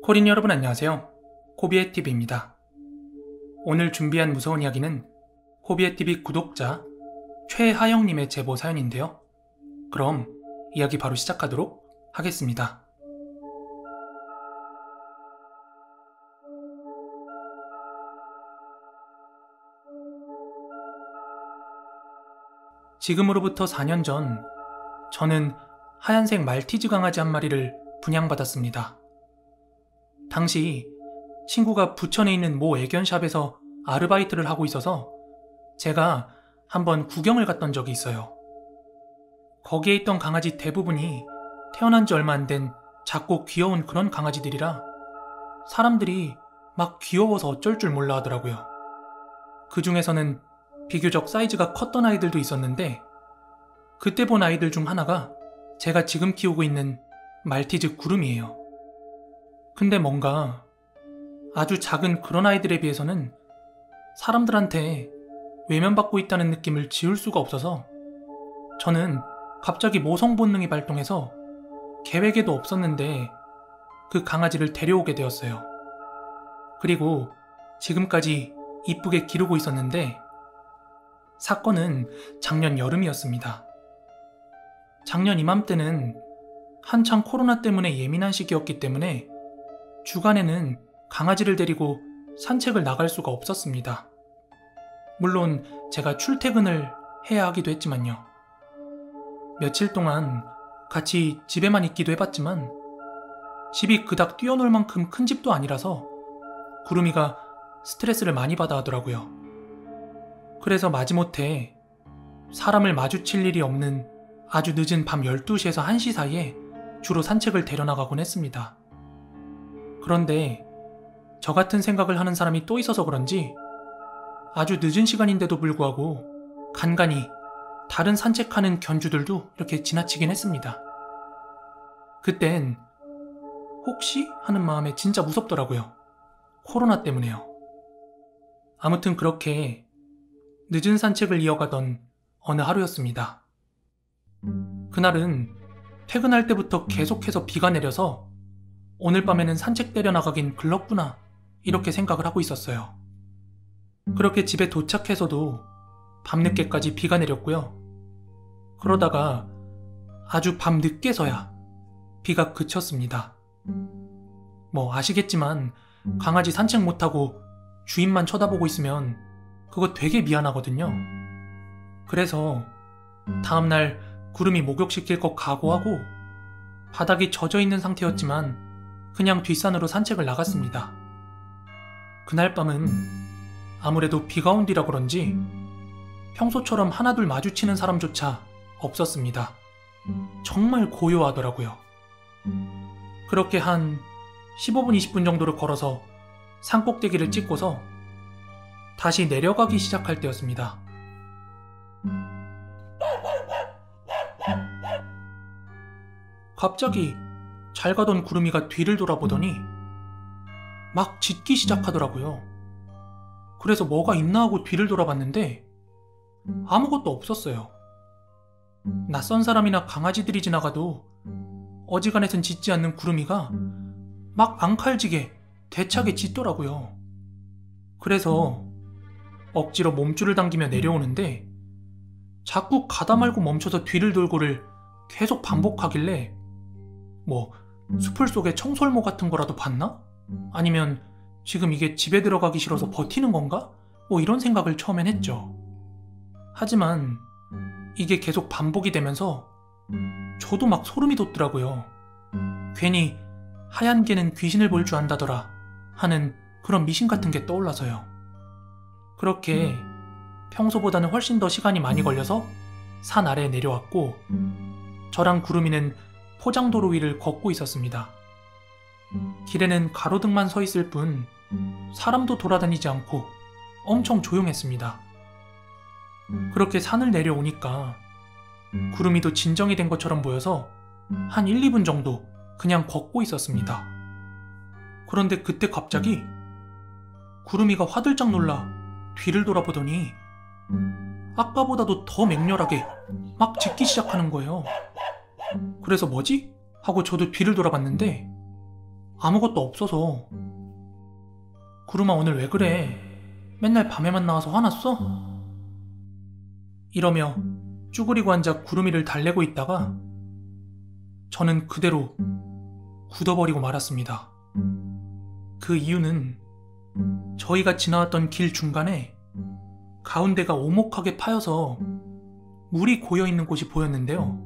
코린 여러분 안녕하세요. 코비의TV입니다. 오늘 준비한 무서운 이야기는 코비의TV 구독자 최하영님의 제보 사연인데요. 그럼 이야기 바로 시작하도록 하겠습니다. 지금으로부터 4년 전 저는 하얀색 말티즈 강아지 한 마리를 분양받았습니다. 당시 친구가 부천에 있는 모 애견샵에서 아르바이트를 하고 있어서 제가 한번 구경을 갔던 적이 있어요. 거기에 있던 강아지 대부분이 태어난 지 얼마 안 된 작고 귀여운 그런 강아지들이라 사람들이 막 귀여워서 어쩔 줄 몰라 하더라고요. 그 중에서는 비교적 사이즈가 컸던 아이들도 있었는데 그때 본 아이들 중 하나가 제가 지금 키우고 있는 말티즈 구름이에요. 근데 뭔가 아주 작은 그런 아이들에 비해서는 사람들한테 외면받고 있다는 느낌을 지울 수가 없어서 저는 갑자기 모성 본능이 발동해서 계획에도 없었는데 그 강아지를 데려오게 되었어요. 그리고 지금까지 이쁘게 기르고 있었는데 사건은 작년 여름이었습니다. 작년 이맘때는 한창 코로나 때문에 예민한 시기였기 때문에 주간에는 강아지를 데리고 산책을 나갈 수가 없었습니다. 물론 제가 출퇴근을 해야 하기도 했지만요. 며칠 동안 같이 집에만 있기도 해봤지만 집이 그닥 뛰어놀 만큼 큰 집도 아니라서 구름이가 스트레스를 많이 받아 하더라고요. 그래서 마지못해 사람을 마주칠 일이 없는 아주 늦은 밤 12시에서 1시 사이에 주로 산책을 데려나가곤 했습니다. 그런데 저 같은 생각을 하는 사람이 또 있어서 그런지 아주 늦은 시간인데도 불구하고 간간히 다른 산책하는 견주들도 이렇게 지나치긴 했습니다. 그땐 혹시 하는 마음에 진짜 무섭더라고요. 코로나 때문에요. 아무튼 그렇게 늦은 산책을 이어가던 어느 하루였습니다. 그날은 퇴근할 때부터 계속해서 비가 내려서 오늘 밤에는 산책 때려나가긴 글렀구나 이렇게 생각을 하고 있었어요. 그렇게 집에 도착해서도 밤늦게까지 비가 내렸고요. 그러다가 아주 밤늦게서야 비가 그쳤습니다. 뭐 아시겠지만 강아지 산책 못하고 주인만 쳐다보고 있으면 그거 되게 미안하거든요. 그래서 다음날 구름이 목욕시킬 것 각오하고 바닥이 젖어있는 상태였지만 그냥 뒷산으로 산책을 나갔습니다. 그날 밤은 아무래도 비가 온 뒤라 그런지 평소처럼 하나둘 마주치는 사람조차 없었습니다. 정말 고요하더라고요. 그렇게 한 15분, 20분 정도를 걸어서 산꼭대기를 찍고서 다시 내려가기 시작할 때였습니다. 갑자기 잘 가던 구름이가 뒤를 돌아보더니 막 짖기 시작하더라고요. 그래서 뭐가 있나 하고 뒤를 돌아봤는데 아무것도 없었어요. 낯선 사람이나 강아지들이 지나가도 어지간해선 짖지 않는 구름이가 막 앙칼지게 대차게 짖더라고요. 그래서 억지로 몸줄을 당기며 내려오는데 자꾸 가다 말고 멈춰서 뒤를 돌고를 계속 반복하길래 뭐 수풀 속에 청설모 같은 거라도 봤나? 아니면 지금 이게 집에 들어가기 싫어서 버티는 건가? 뭐 이런 생각을 처음엔 했죠. 하지만 이게 계속 반복이 되면서 저도 막 소름이 돋더라고요. 괜히 하얀 개는 귀신을 볼 줄 안다더라 하는 그런 미신 같은 게 떠올라서요. 그렇게 평소보다는 훨씬 더 시간이 많이 걸려서 산 아래에 내려왔고 저랑 구름이는 포장도로 위를 걷고 있었습니다. 길에는 가로등만 서 있을 뿐 사람도 돌아다니지 않고 엄청 조용했습니다. 그렇게 산을 내려오니까 구름이도 진정이 된 것처럼 보여서 한 1, 2분 정도 그냥 걷고 있었습니다. 그런데 그때 갑자기 구름이가 화들짝 놀라 뒤를 돌아보더니 아까보다도 더 맹렬하게 막 짖기 시작하는 거예요. 그래서 뭐지? 하고 저도 뒤를 돌아봤는데 아무것도 없어서. 구름아, 오늘 왜 그래? 맨날 밤에만 나와서 화났어? 이러며 쭈그리고 앉아 구름이를 달래고 있다가 저는 그대로 굳어버리고 말았습니다. 그 이유는 저희가 지나왔던 길 중간에 가운데가 오목하게 파여서 물이 고여있는 곳이 보였는데요.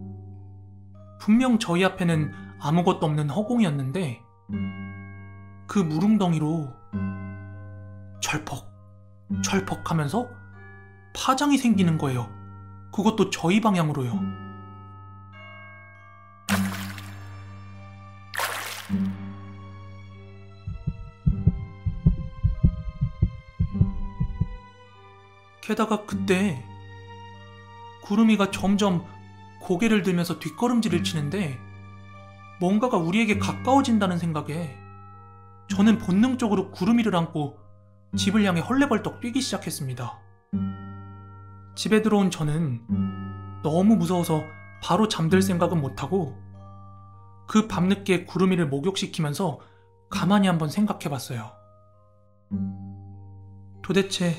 분명 저희 앞에는 아무것도 없는 허공이었는데 그 물웅덩이로 철퍽 철퍽 하면서 파장이 생기는 거예요. 그것도 저희 방향으로요. 게다가 그때 구름이가 점점 고개를 들면서 뒷걸음질을 치는데 뭔가가 우리에게 가까워진다는 생각에 저는 본능적으로 구름이를 안고 집을 향해 헐레벌떡 뛰기 시작했습니다. 집에 들어온 저는 너무 무서워서 바로 잠들 생각은 못하고 그 밤늦게 구름이를 목욕시키면서 가만히 한번 생각해봤어요. 도대체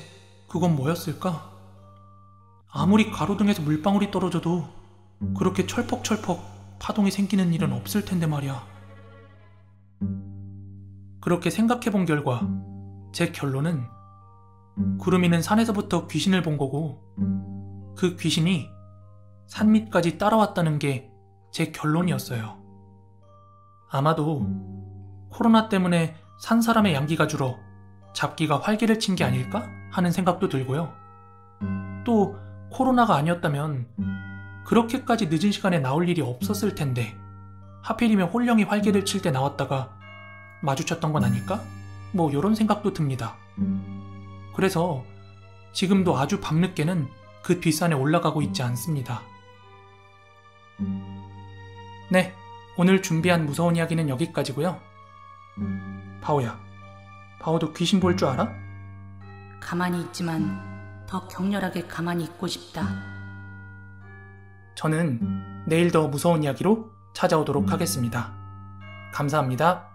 그건 뭐였을까? 아무리 가로등에서 물방울이 떨어져도 그렇게 철퍽철퍽 파동이 생기는 일은 없을 텐데 말이야. 그렇게 생각해본 결과 제 결론은 구름이는 산에서부터 귀신을 본 거고 그 귀신이 산 밑까지 따라왔다는 게 제 결론이었어요. 아마도 코로나 때문에 산 사람의 양기가 줄어 잡기가 활개를 친 게 아닐까 하는 생각도 들고요. 또 코로나가 아니었다면 그렇게까지 늦은 시간에 나올 일이 없었을 텐데 하필이면 홀령이 활개를 칠 때 나왔다가 마주쳤던 건 아닐까? 뭐 이런 생각도 듭니다. 그래서 지금도 아주 밤늦게는 그 뒷산에 올라가고 있지 않습니다. 네, 오늘 준비한 무서운 이야기는 여기까지고요. 바오야, 바오도 귀신 볼 줄 알아? 가만히 있지만 더 격렬하게 가만히 있고 싶다. 저는 내일 더 무서운 이야기로 찾아오도록 하겠습니다. 감사합니다.